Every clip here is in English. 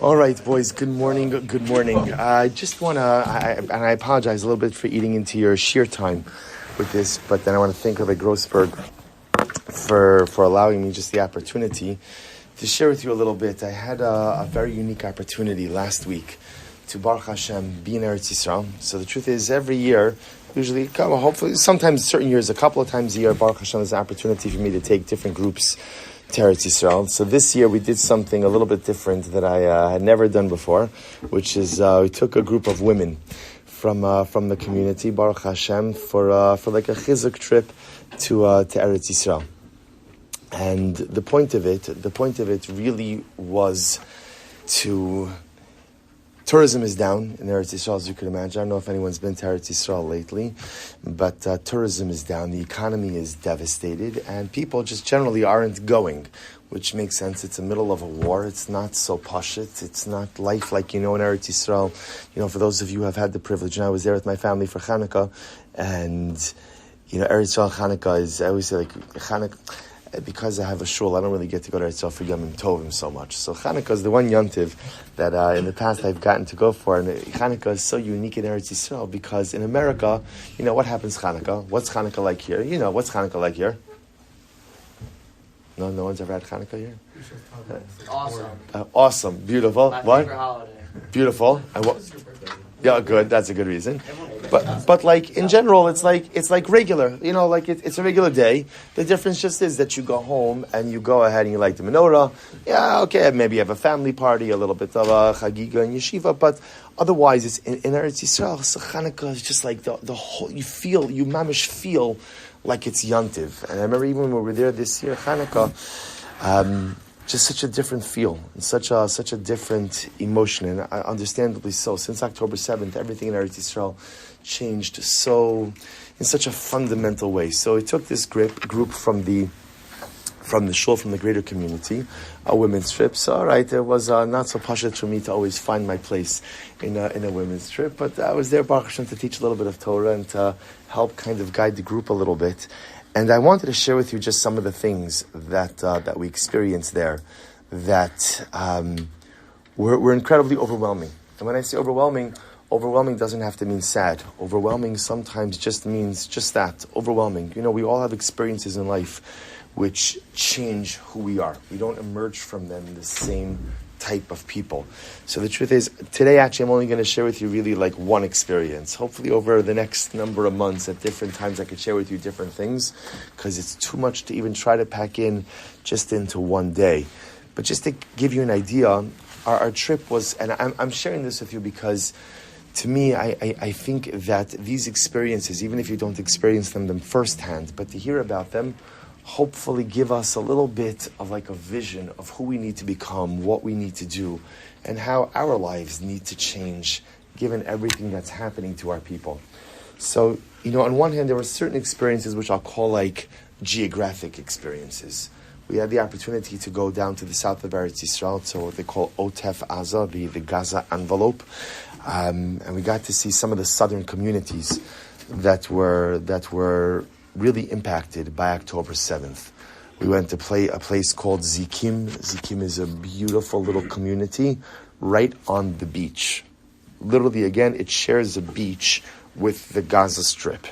All right, boys. Good morning. Good morning. I just want to, and I apologize a little bit for eating into your sheer time with this, but then I want to thank Rabbi Grossberg for allowing me just the opportunity to share with you a little bit. I had a very unique opportunity last week to Baruch Hashem be in Eretz Yisrael. So the truth is, every year, usually, hopefully, sometimes certain years, a couple of times a year, Baruch Hashem is an opportunity for me to take different groups to Eretz Yisrael. So this year we did something a little bit different that I had never done before, which is we took a group of women from the community, Baruch Hashem, for like a chizuk trip to Eretz Yisrael. And the point of it really was to. Tourism is down in Eretz Yisrael, as you can imagine. I don't know if anyone's been to Eretz Yisrael lately, but tourism is down. The economy is devastated, and people just generally aren't going, which makes sense. It's the middle of a war. It's not so pashut. It's not life like you know in Eretz Yisrael. You know, for those of you who have had the privilege, and I was there with my family for Hanukkah, and you know, Eretz Yisrael Hanukkah is, I always say like Hanukkah. Because I have a shul, I don't really get to go to Eretz Yisrael for Yom Tovim so much. So Chanukah is the one yontiv that in the past I've gotten to go for. And Chanukah is so unique in Eretz Yisrael because in America, you know, what happens Chanukah? What's Chanukah like here? You know, what's Chanukah like here? No one's ever had Chanukah here? Awesome. Awesome. Beautiful. My what? favorite holiday. Beautiful. And what? Yeah, good. That's a good reason. But like in general, it's like regular. You know, like it's a regular day. The difference just is that you go home and you go ahead and you light the menorah. Yeah, okay. Maybe you have a family party, a little bit of a chagiga and yeshiva. But otherwise, it's in Eretz Yisrael. So Chanukah is just like the whole. You mamish feel like it's yontiv. And I remember even when we were there this year, Chanukah. Just such a different feel and such a different emotion, and understandably so. Since October 7th, everything in Eretz Yisrael changed in such a fundamental way. So it took this group from the shul, from the greater community, a women's trip. So all right, it was not so pashut for me to always find my place in a women's trip, but I was there, Baruch Hashem, to teach a little bit of Torah and to help kind of guide the group a little bit. And I wanted to share with you just some of the things that we experienced there that were incredibly overwhelming. And when I say overwhelming doesn't have to mean sad. Overwhelming sometimes just means just that, overwhelming. You know, we all have experiences in life which change who we are. We don't emerge from them the same type of people. So the truth is, today actually I'm only going to share with you really like one experience. Hopefully over the next number of months at different times I could share with you different things because it's too much to even try to pack in just into one day. But just to give you an idea, our trip was, and I'm sharing this with you because to me, I think that these experiences, even if you don't experience them firsthand, but to hear about them, hopefully give us a little bit of like a vision of who we need to become, what we need to do, and how our lives need to change given everything that's happening to our people. So, you know, on one hand, there were certain experiences which I'll call like geographic experiences. We had the opportunity to go down to the south of Eretz Yisrael, to what they call Otef Aza, the Gaza envelope, and we got to see some of the southern communities that were really impacted by October 7th. We went to a place called Zikim. Zikim is a beautiful little community right on the beach. Literally, again, it shares a beach with the Gaza Strip.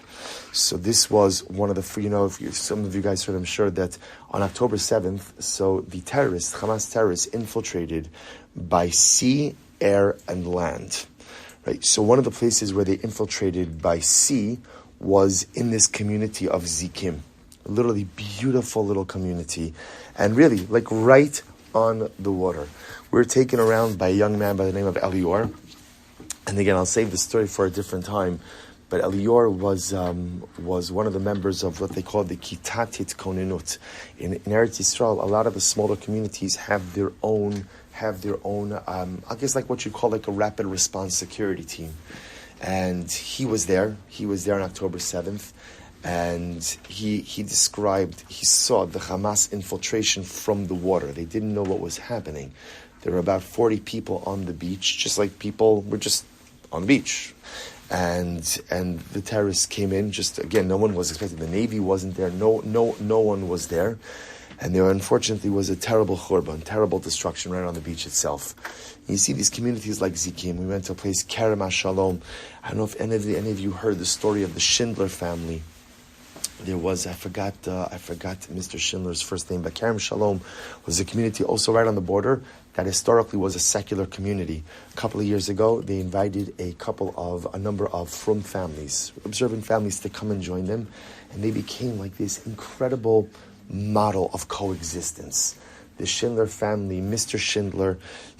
So this was one of the, you know, some of you guys heard, I'm sure, that on October 7th, so the terrorists, Hamas terrorists, infiltrated by sea, air, and land. Right. So one of the places where they infiltrated by sea was in this community of Zikim. Literally beautiful little community. And really, like right on the water. We were taken around by a young man by the name of Elior. And again, I'll save the story for a different time. But Elior was one of the members of what they call the Kitatit Konenut. In Eretz Yisrael, a lot of the smaller communities have their own, I guess like what you call like a rapid response security team. And he was there. He was there on October 7th. And he described, he saw the Hamas infiltration from the water. They didn't know what was happening. There were about 40 people on the beach, just like people were just on the beach. And the terrorists came in, just again, no one was expecting. The Navy wasn't there. No one was there. And there unfortunately was a terrible churban, terrible destruction right on the beach itself. And you see these communities like Zikim. We went to a place, Kerem HaShalom. I don't know if any of you heard the story of the Schindler family. There was, I forgot Mr. Schindler's first name, but Kerem Shalom was a community also right on the border that historically was a secular community. A couple of years ago, they invited a number of frum families, observant families, to come and join them, and they became like this incredible model of coexistence. The Schindler family, Mr. Schindler,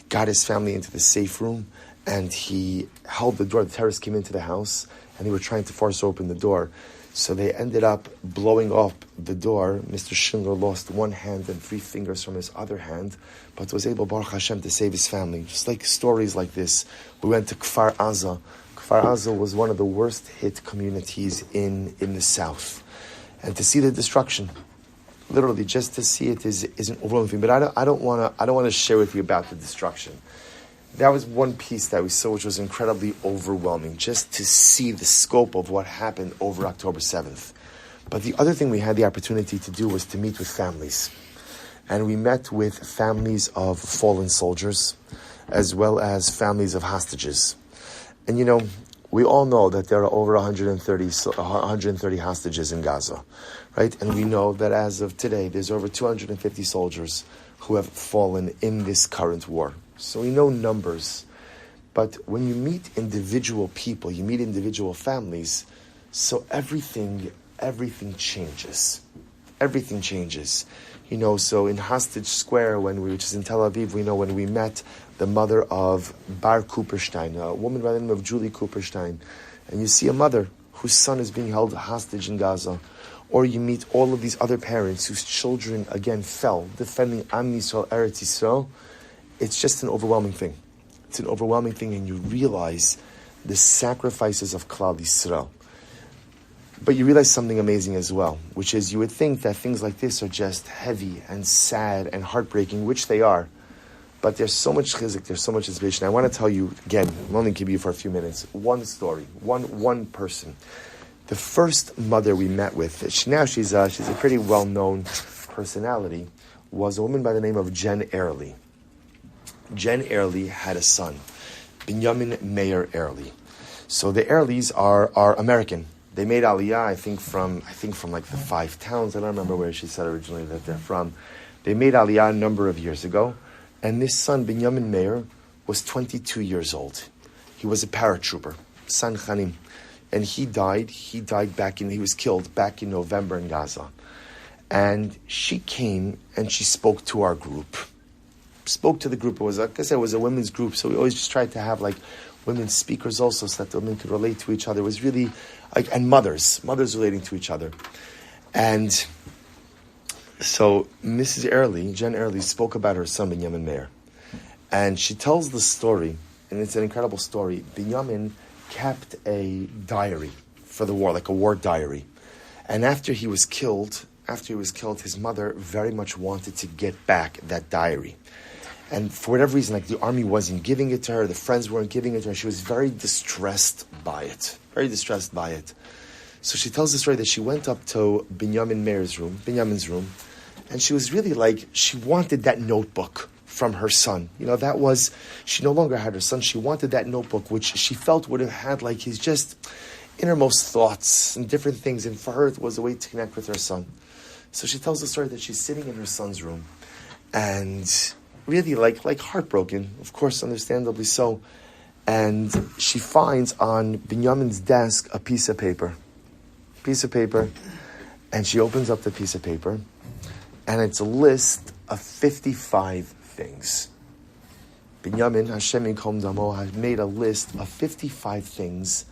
got his family into the safe room, and he held the door. The terrorists came into the house, and they were trying to force open the door. So they ended up blowing up the door. Mr. Schindler lost one hand and 3 fingers from his other hand, but was able, Baruch Hashem, to save his family. Just like stories like this. We went to Kfar Aza. Kfar Aza was one of the worst hit communities in the south. And to see the destruction, literally just to see it is an overwhelming thing. But I don't want to share with you about the destruction. That was one piece that we saw, which was incredibly overwhelming, just to see the scope of what happened over October 7th. But the other thing we had the opportunity to do was to meet with families. And we met with families of fallen soldiers, as well as families of hostages. And we all know that there are over 130 hostages in Gaza, right? And we know that as of today, there's over 250 soldiers who have fallen in this current war. So we know numbers, but when you meet individual people, you meet individual families, so everything changes. Everything changes. So in Hostage Square, which is in Tel Aviv, we know when we met the mother of Bar Cooperstein, a woman by the name of Julie Cooperstein, and you see a mother whose son is being held hostage in Gaza, or you meet all of these other parents whose children, again, fell, defending Am Yisrael, Eretz Yisrael. It's just an overwhelming thing. It's an overwhelming thing, and you realize the sacrifices of Klal Yisrael. But you realize something amazing as well, which is you would think that things like this are just heavy and sad and heartbreaking, which they are. But there's so much chizuk, there's so much inspiration. I want to tell you, again, I'll only give you for a few minutes, one story, one person. The first mother we met with, she's a pretty well-known personality, was a woman by the name of Jen Airley. Jen Airley had a son, Binyamin Meir Airley. So the Airleys are American. They made Aliyah, I think from like the 5 towns. I don't remember where she said originally that they're from. They made Aliyah a number of years ago, and this son, Binyamin Meir, was 22 years old. He was a paratrooper, San Chanim, and he died. He was killed back in November in Gaza. And she came and she spoke to our group. Spoke to the group. It was, like I said, it was a women's group, so we always just tried to have like women speakers also, so that the women could relate to each other. It was really and mothers relating to each other. And so Mrs. Airley, Jen Airley, spoke about her son Binyamin Meir, and she tells the story, and it's an incredible story. Binyamin kept a diary for the war, like a war diary, and after he was killed, his mother very much wanted to get back that diary. And for whatever reason, like the army wasn't giving it to her, the friends weren't giving it to her, she was very distressed by it. So she tells the story that she went up to Binyamin's room, and she was really like, she wanted that notebook from her son. She no longer had her son, she wanted that notebook, which she felt would have had like his just innermost thoughts and different things, and for her it was a way to connect with her son. So she tells the story that she's sitting in her son's room, and really like heartbroken, of course, understandably so. And she finds on Binyamin's desk a piece of paper, and she opens up the piece of paper, and it's a list of 55 things. Binyamin, Hashem Yikom Damo, had made a list of 55 things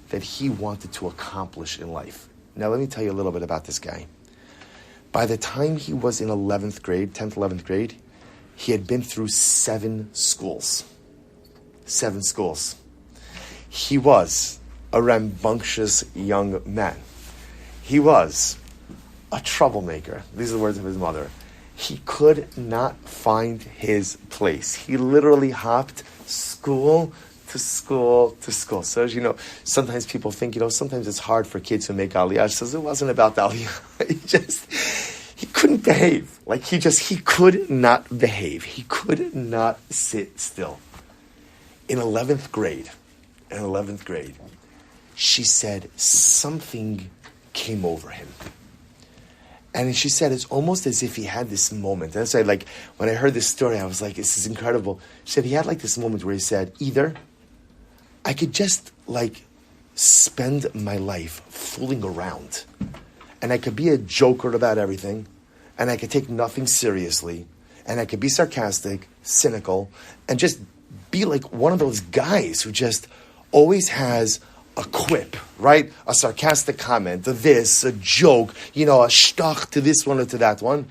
that he wanted to accomplish in life. Now let me tell you a little bit about this guy. By the time he was in 10th, 11th grade, he had been through 7 schools. 7 schools. He was a rambunctious young man. He was a troublemaker. These are the words of his mother. He could not find his place. He literally hopped school to school to school. So as you know, sometimes people think, sometimes it's hard for kids to make Aliyah. She says it wasn't about Aliyah. he couldn't behave. Like he could not behave. He could not sit still. In 11th grade, she said something came over him. And she said it's almost as if he had this moment. And so like when I heard this story, I was like, this is incredible. She said he had like this moment where he said, either I could just like spend my life fooling around, and I could be a joker about everything, and I could take nothing seriously, and I could be sarcastic, cynical, and just be like one of those guys who just always has a quip, right? A sarcastic comment, a this, a joke, a shtach to this one or to that one.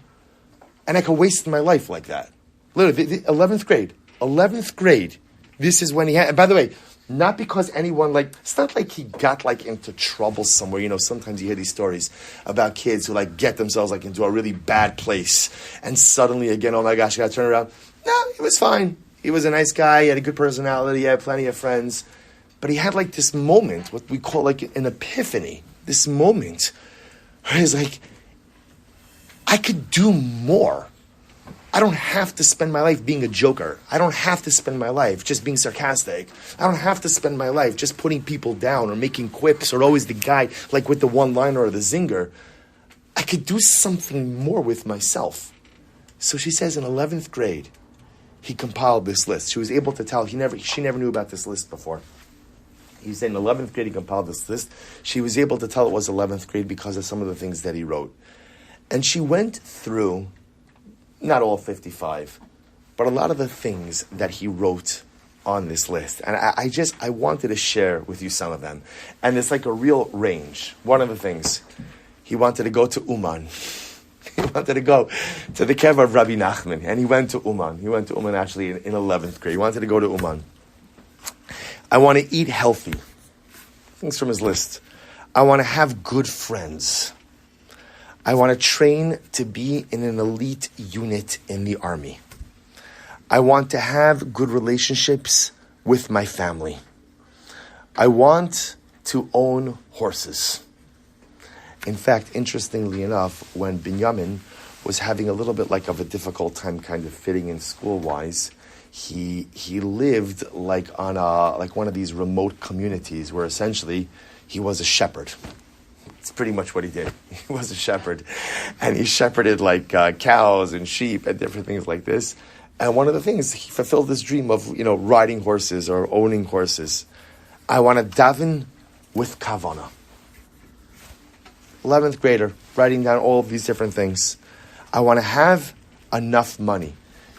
And I could waste my life like that. Literally, 11th grade, this is when he had, and by the way, not because anyone, it's not like he got, into trouble somewhere. Sometimes you hear these stories about kids who, get themselves, into a really bad place. And suddenly, again, oh my gosh, I got to turn around. No, he was fine. He was a nice guy. He had a good personality. He had plenty of friends. But he had, this moment, what we call, an epiphany. This moment where he's like, I could do more. I don't have to spend my life being a joker. I don't have to spend my life just being sarcastic. I don't have to spend my life just putting people down or making quips or always the guy with the one-liner or the zinger. I could do something more with myself. So she says in 11th grade, he compiled this list. She was able to tell, she never knew about this list before. He said in 11th grade he compiled this list. She was able to tell it was 11th grade because of some of the things that he wrote. And she went through, not all 55, but a lot of the things that he wrote on this list. And I wanted to share with you some of them. And it's a real range. One of the things, he wanted to go to Uman. He wanted to go to the kever of Rabbi Nachman. And he went to Uman. He went to Uman actually in 11th grade. He wanted to go to Uman. I want to eat healthy. Things from his list. I want to have good friends. I want to train to be in an elite unit in the army. I want to have good relationships with my family. I want to own horses. In fact, interestingly enough, when Binyamin was having a little bit of a difficult time kind of fitting in school-wise, he lived on one of these remote communities where essentially he was a shepherd. It's pretty much what he did. He was a shepherd. And he shepherded cows and sheep and different things like this. And one of the things, he fulfilled this dream of, riding horses or owning horses. I want to daven with kavana. 11th grader, writing down all of these different things. I want to have enough money.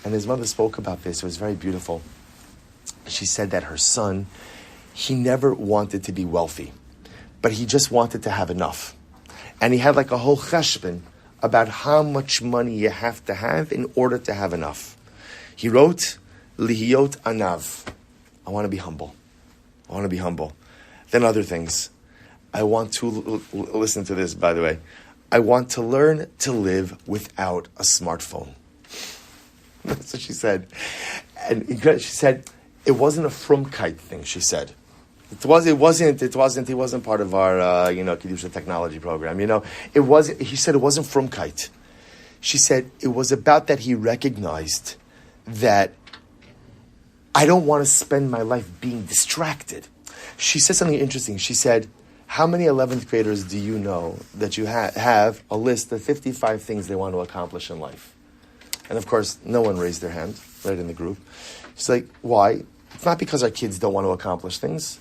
And his mother spoke about this. It was very beautiful. She said that her son, he never wanted to be wealthy, but he just wanted to have enough. And he had a whole cheshbon about how much money you have to have in order to have enough. He wrote, Lihiyot anav. I want to be humble. I want to be humble. Then other things. I want to, listen to this, by the way. I want to learn to live without a smartphone. That's what she said. And she said, it wasn't a frumkeit thing, she said. It wasn't part of our, Kedusha technology program. It wasn't, he said it wasn't frumkeit. She said it was about that he recognized that I don't want to spend my life being distracted. She said something interesting. She said, how many 11th graders do you know that you have a list of 55 things they want to accomplish in life? And of course, no one raised their hand right in the group. She's like, why? It's not because our kids don't want to accomplish things.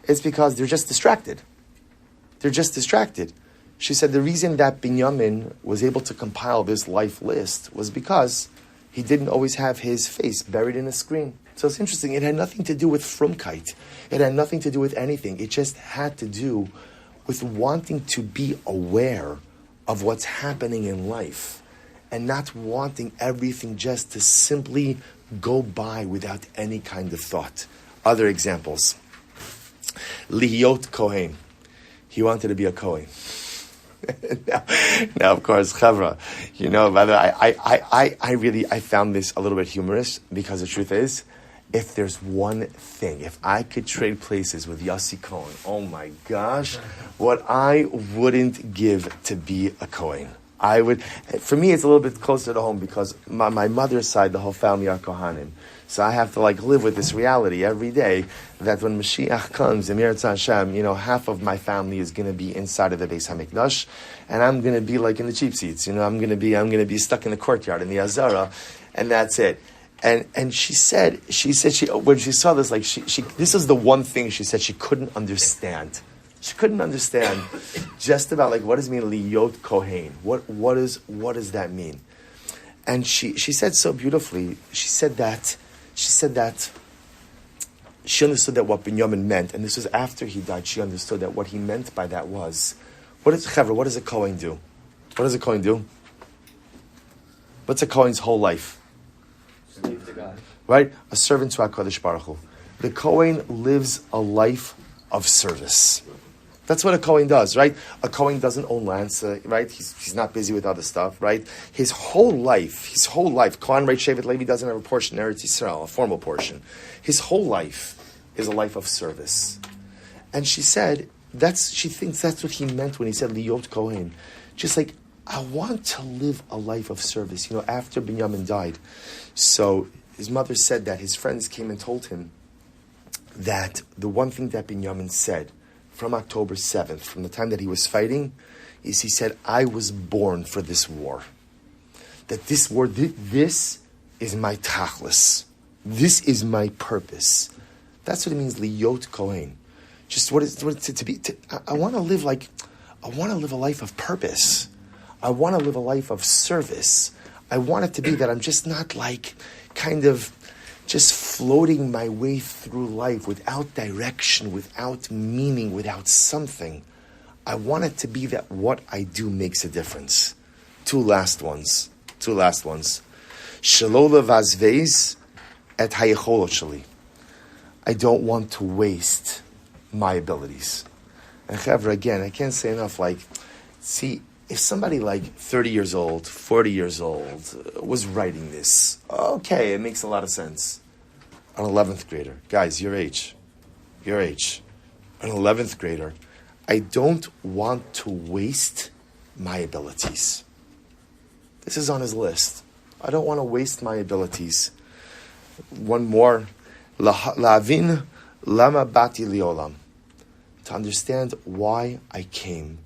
It's because they're just distracted. They're just distracted. She said the reason that Binyamin was able to compile this life list was because he didn't always have his face buried in a screen. So it's interesting. It had nothing to do with frumkeit. It had nothing to do with anything. It just had to do with wanting to be aware of what's happening in life and not wanting everything just to simply go by without any kind of thought. Other examples. Lihiyot Kohen. He wanted to be a Kohen. now, of course, Chavra, by the way, I found this a little bit humorous because the truth is, if there's one thing, if I could trade places with Yossi Cohen, oh my gosh, what I wouldn't give to be a Kohen. I would, for me, it's a little bit closer to home because my mother's side, the whole family are Kohanim. So I have to live with this reality every day that when Mashiach comes, Emir Hashem, half of my family is going to be inside of the Beis Hamikdash, and I'm going to be in the cheap seats. I'm going to be stuck in the courtyard in the Azara, and that's it. And she said when she saw this, this is the one thing she said she couldn't understand. She couldn't understand just about what does it mean liyot kohen? What does that mean? And she said so beautifully. She said that she understood that what Binyamin meant, and this was after he died. She understood that what he meant by that was, what does a kohen do? What does a kohen do? What's a kohen's whole life? Serve to God. Right? A servant to HaKadosh Baruch Hu. The kohen lives a life of service. That's what a Kohen does, right? A Kohen doesn't own lands, right? He's not busy with other stuff, right? His whole life, Kohen Rei Shevet Levi doesn't have a portion in Eretz Yisrael, a formal portion. His whole life is a life of service. And she said, she thinks that's what he meant when he said Liyot Kohen. Just I want to live a life of service, after Binyamin died. So his mother said that his friends came and told him that the one thing that Binyamin said from October 7th, from the time that he was fighting, is he said, I was born for this war. That this war, this is my tachlis. This is my purpose. That's what it means, liyot kohen. Just what is it to be? I want to live a life of purpose. I want to live a life of service. I want it to be that I'm just not just floating my way through life without direction, without meaning, without something. I want it to be that what I do makes a difference. Two last ones. Shelo levazvez et hayecholot sheli. I don't want to waste my abilities. And Chevra, again, I can't say enough, see, if somebody 30 years old, 40 years old was writing this, okay, it makes a lot of sense. An 11th grader, guys, your age, an 11th grader, I don't want to waste my abilities. This is on his list. I don't want to waste my abilities. One more, la'avin lama bati liolam, to understand why I came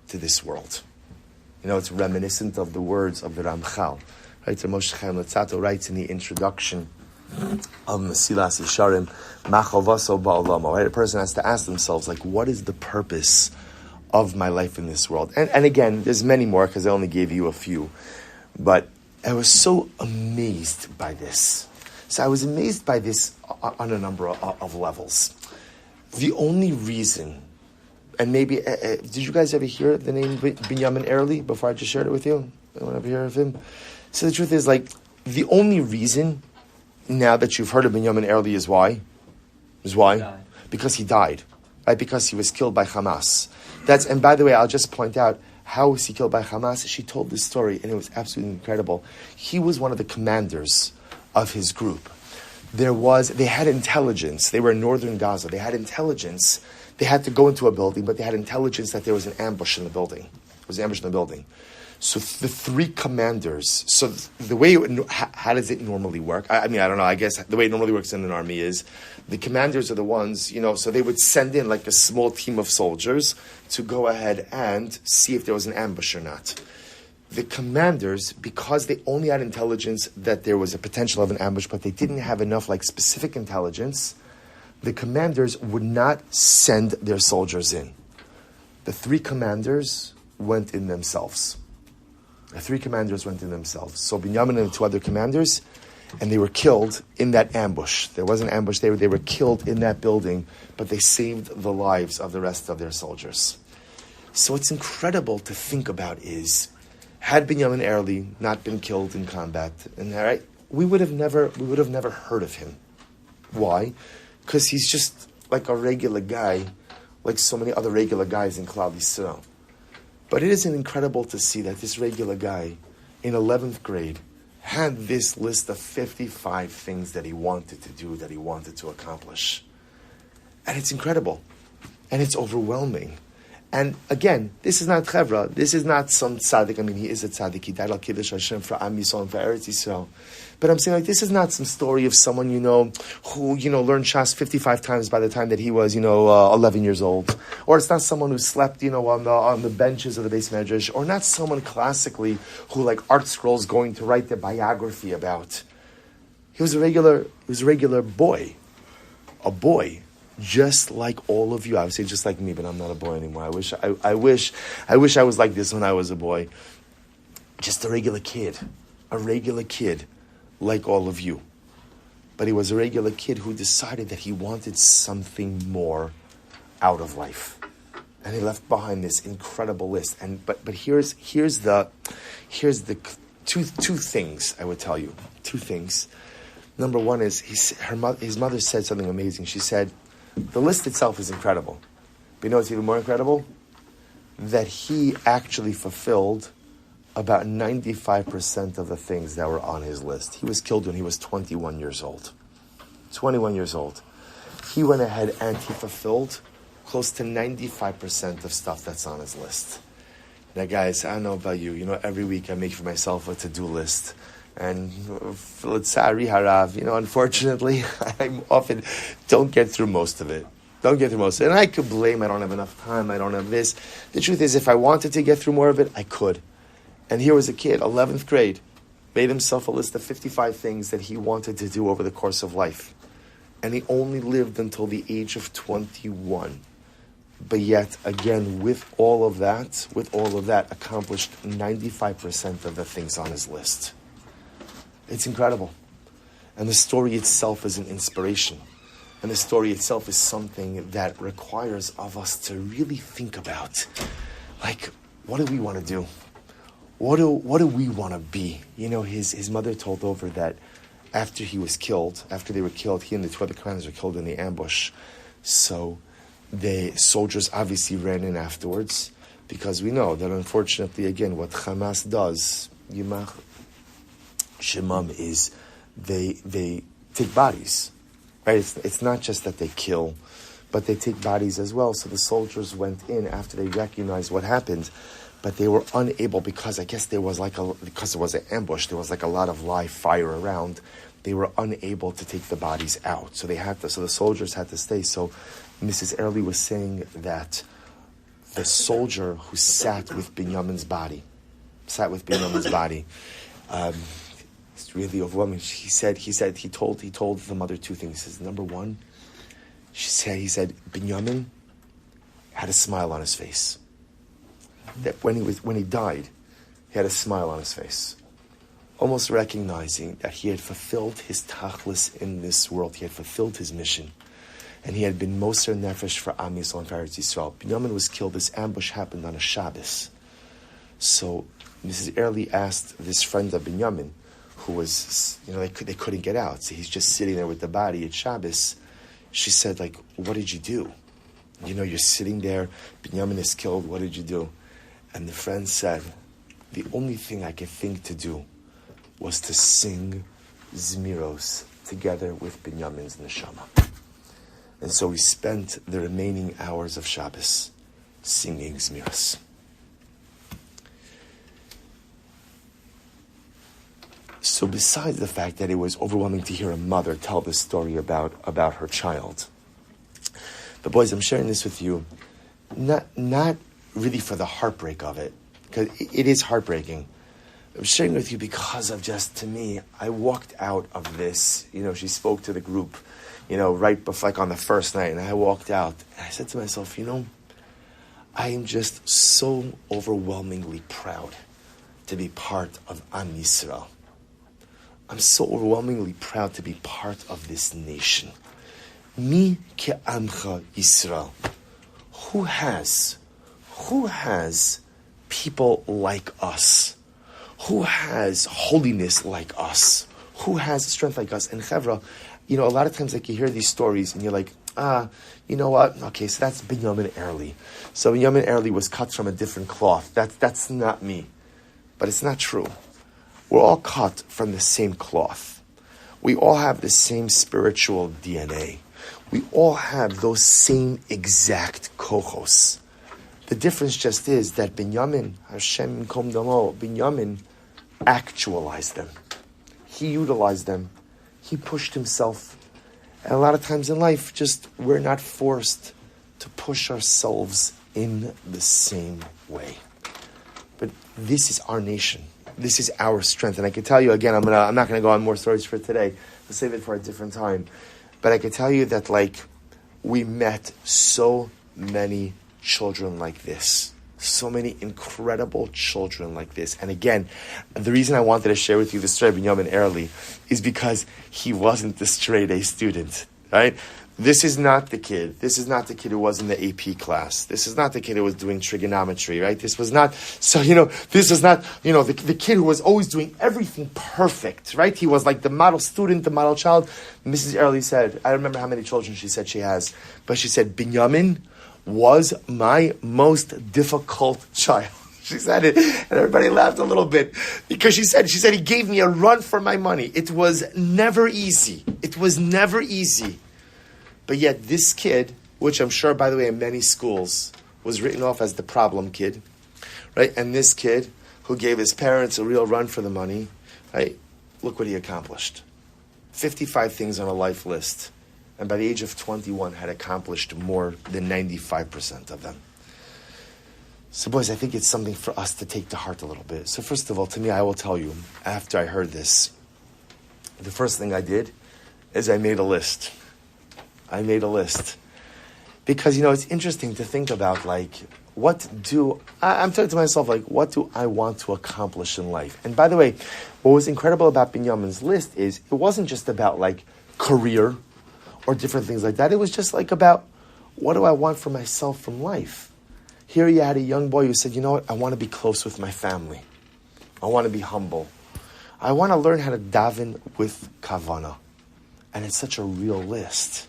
to this world. It's reminiscent of the words of the Ramchal. Right? So Moshe Chaim Latzato writes in the introduction of Mesilas Yesharim, Machavaso ba'olamo. Right? A person has to ask themselves, what is the purpose of my life in this world? And again, there's many more because I only gave you a few. But I was so amazed by this. So I was amazed by this on a number of levels. The only reason, and maybe, did you guys ever hear the name Binyamin Airley before I just shared it with you? Anyone ever hear of him? So the truth is, the only reason now that you've heard of Binyamin Airley is why? Because he died. Right? Because he was killed by Hamas. And by the way, I'll just point out, how was he killed by Hamas? She told this story, and it was absolutely incredible. He was one of the commanders of his group. They had intelligence. They were in northern Gaza. They had intelligence. They had to go into a building, but they had intelligence that there was an ambush in the building. There was an ambush in the building. So the three commanders, so the way, how does it normally work? I don't know, I guess the way it normally works in an army is the commanders are the ones, so they would send in a small team of soldiers to go ahead and see if there was an ambush or not. The commanders, because they only had intelligence that there was a potential of an ambush, but they didn't have enough specific intelligence, the commanders would not send their soldiers in. The three commanders went in themselves. So Binyamin and the two other commanders, and they were killed in that ambush. There was an ambush. They were killed in that building, but they saved the lives of the rest of their soldiers. So what's incredible to think about is, had Binyamin Airley not been killed in combat, we would have never heard of him. Why? Because he's just like a regular guy, like so many other regular guys in Klal Yisrael. But it is incredible to see that this regular guy in 11th grade had this list of 55 things that he wanted to do, that he wanted to accomplish. And it's incredible. And it's overwhelming. And again, this is not chevra. This is not some tzaddik. I mean, he is a tzaddik. He died al kiddush Hashem for Am Yisrael and for Eretz Yisrael. But I'm saying, like, this is not some story of someone, who, learned Shas 55 times by the time that he was, 11 years old. Or it's not someone who slept, on the benches of the base medrash. Or not someone classically who, like, Art Scroll's going to write their biography about. He was a regular boy. A boy. Just like all of you. I would say just like me, but I'm not a boy anymore. I wish I was like this when I was a boy. Just a regular kid. Like all of you. But he was a regular kid who decided that he wanted something more out of life. And he left behind this incredible list. But here's the two things I would tell you. Two things. Number one is his mother said something amazing. She said, the list itself is incredible. But you know what's even more incredible? That he actually fulfilled about 95% of the things that were on his list. He was killed when he was 21 years old. 21 years old. He went ahead and he fulfilled close to 95% of stuff that's on his list. Now guys, I don't know about you. Every week I make for myself a to-do list. And unfortunately, I often don't get through most of it. And I could blame I don't have enough time, I don't have this. The truth is, if I wanted to get through more of it, I could. And here was a kid, 11th grade, made himself a list of 55 things that he wanted to do over the course of life. And he only lived until the age of 21. But yet, again, with all of that, accomplished 95% of the things on his list. It's incredible. And the story itself is an inspiration. And the story itself is something that requires of us to really think about. Like, what do we want to do? What do we want to be? His mother told over that after they were killed, he and the two other commanders were killed in the ambush. So the soldiers obviously ran in afterwards, because we know that unfortunately, again, what Hamas does, Yimach Shemam, is they take bodies, right? It's not just that they kill, but they take bodies as well. So the soldiers went in after they recognized what happened, but they were unable, because I guess because it was an ambush, there was like a lot of live fire around. They were unable to take the bodies out, so the soldiers had to stay. So Mrs. Airley was saying that the soldier who sat with Binyamin's body, it's really overwhelming. He told the mother two things. He says, number one, he said Binyamin had a smile on his face. That when he died, he had a smile on his face, almost recognizing that he had fulfilled his tachlis in this world. He had fulfilled his mission, and he had been moser nefesh for Am Yisrael and for Eretz Yisrael. Binyamin was killed. This ambush happened on a Shabbos. So Mrs. Airley asked this friend of Binyamin, who was, they couldn't get out. So he's just sitting there with the body at Shabbos. She said, like, what did you do? You're sitting there, Binyamin is killed, what did you do? And the friend said, the only thing I could think to do was to sing Zmiros together with Binyamin's neshama. And so we spent the remaining hours of Shabbos singing Zmiros. So besides the fact that it was overwhelming to hear a mother tell this story about her child, but boys, I'm sharing this with you, not really for the heartbreak of it, because it is heartbreaking. I'm sharing with you because of just, to me, I walked out of this, she spoke to the group, right before, like on the first night, and I walked out, and I said to myself, I am just so overwhelmingly proud to be part of Am Yisrael. I'm so overwhelmingly proud to be part of this nation. Mi ke'amcha Yisrael. Who has people like us? Who has holiness like us? Who has strength like us? And Chevra, a lot of times like you hear these stories and you're like, you know what? Okay, so that's Binyamin Airley. So Binyamin Airley was cut from a different cloth. That's not me. But it's not true. We're all cut from the same cloth. We all have the same spiritual DNA. We all have those same exact kochos. The difference just is that Binyamin, Hashem Kom Damo, Binyamin actualized them. He utilized them. He pushed himself. And a lot of times in life, just we're not forced to push ourselves in the same way. But this is our nation. This is our strength. And I can tell you again, I'm not gonna go on more stories for today. We'll save it for a different time. But I can tell you that we met so many children like this. So many incredible children like this. And again, the reason I wanted to share with you the story of Binyamin Airley is because he wasn't the straight A student, right? This is not the kid. This is not the kid who was in the AP class. This is not the kid who was doing trigonometry, right? This was not, this is not, the kid who was always doing everything perfect, right? He was like the model student, the model child. Mrs. Airley said, I don't remember how many children she said she has, but she said, Binyamin was my most difficult child. She said it, and everybody laughed a little bit because she said he gave me a run for my money. It was never easy. It was never easy. But yet this kid, which I'm sure, by the way, in many schools, was written off as the problem kid, right? And this kid who gave his parents a real run for the money, right? Look what he accomplished. 55 things on a life list. And by the age of 21, had accomplished more than 95% of them. So boys, I think it's something for us to take to heart a little bit. So first of all, to me, I will tell you, after I heard this, the first thing I did is I made a list. Because, it's interesting to think about, I'm talking to myself, what do I want to accomplish in life? And by the way, what was incredible about Binyamin's list is it wasn't just about, career or different things like that. It was just, about what do I want for myself from life? Here you had a young boy who said, you know what, I want to be close with my family. I want to be humble. I want to learn how to daven with kavana. And it's such a real list.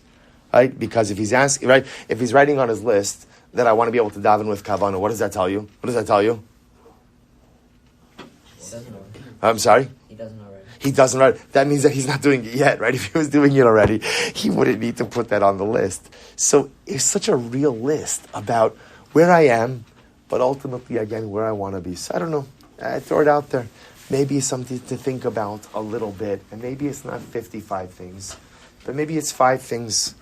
Right? Because if he's asking, right, if he's writing on his list that I want to be able to daven with kavana, what does that tell you? What does that tell you? He doesn't already. I'm sorry? He doesn't already. He doesn't already. That means that he's not doing it yet, right? If he was doing it already, he wouldn't need to put that on the list. So it's such a real list about where I am, but ultimately, again, where I want to be. So I don't know. I throw it out there. Maybe it's something to think about a little bit. And maybe it's not 55 things. But maybe it's 5 things,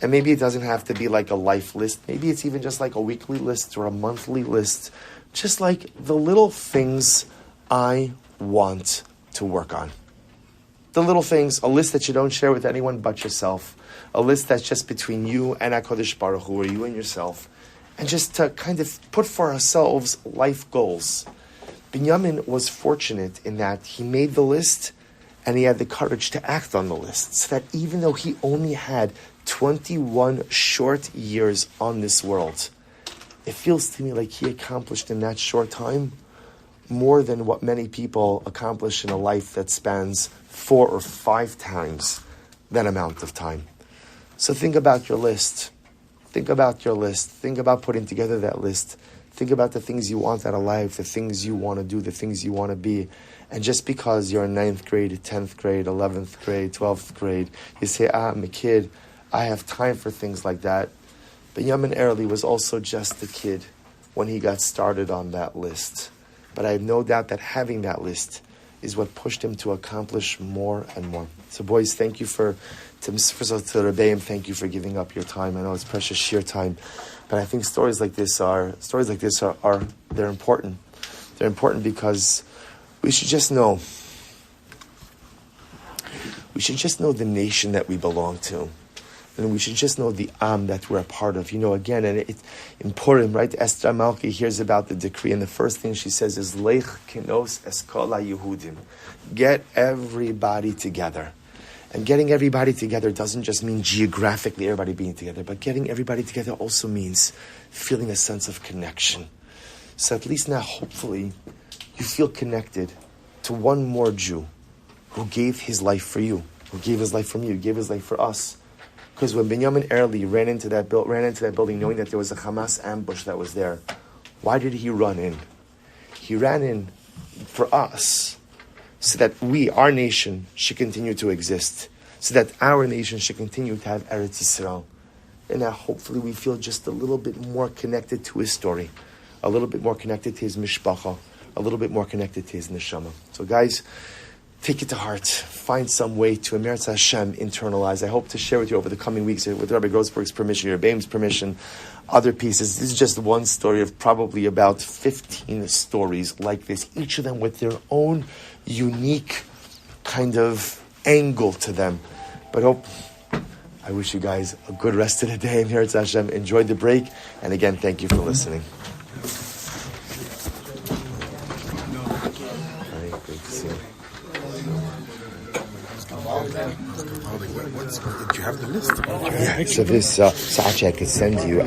and maybe it doesn't have to be like a life list. Maybe it's even just like a weekly list or a monthly list. Just like the little things I want to work on. The little things, a list that you don't share with anyone but yourself. A list that's just between you and HaKadosh Baruch Hu, or you and yourself. And just to kind of put for ourselves life goals. Binyamin was fortunate in that he made the list and he had the courage to act on the list. So that even though he only had 21 short years on this world, it feels to me like he accomplished in that short time more than what many people accomplish in a life that spans 4 or 5 times that amount of time. So think about your list. Think about your list. Think about putting together that list. Think about the things you want out of life, the things you want to do, the things you want to be. And just because you're in 9th grade, 10th grade, 11th grade, 12th grade, you say, I'm a kid, I have time for things like that. Binyamin Airley was also just a kid when he got started on that list. But I have no doubt that having that list is what pushed him to accomplish more and more. So boys, thank you to Rebbeim, thank you for giving up your time. I know it's precious sheer time. But I think stories like this are they're important. They're important because we should just know the nation that we belong to. And we should just know the Am that we're a part of. Again, and it's important, right? Esther Malki hears about the decree, and the first thing she says is, Lech kenos eskola Yehudim. Get everybody together. And getting everybody together doesn't just mean geographically everybody being together, but getting everybody together also means feeling a sense of connection. So at least now, hopefully, you feel connected to one more Jew who gave his life for you, who gave his life from you, gave his life for us. Because when Binyamin Airley ran into that building knowing that there was a Hamas ambush that was there, why did he run in? He ran in for us, so that our nation, should continue to exist, so that our nation should continue to have Eretz Yisrael. and now hopefully we feel just a little bit more connected to his story, a little bit more connected to his mishpacha, a little bit more connected to his neshama. So guys, take it to heart. Find some way to Emeretz Hashem internalize. I hope to share with you over the coming weeks with Rabbi Grossberg's permission, your Baim's permission, other pieces. This is just one story of probably about 15 stories like this, each of them with their own unique kind of angle to them. But I wish you guys a good rest of the day. Emeretz Hashem. Enjoy the break. And again, thank you for listening. Very good to see you. Did you have the list? Yeah, so this, so actually I could send you.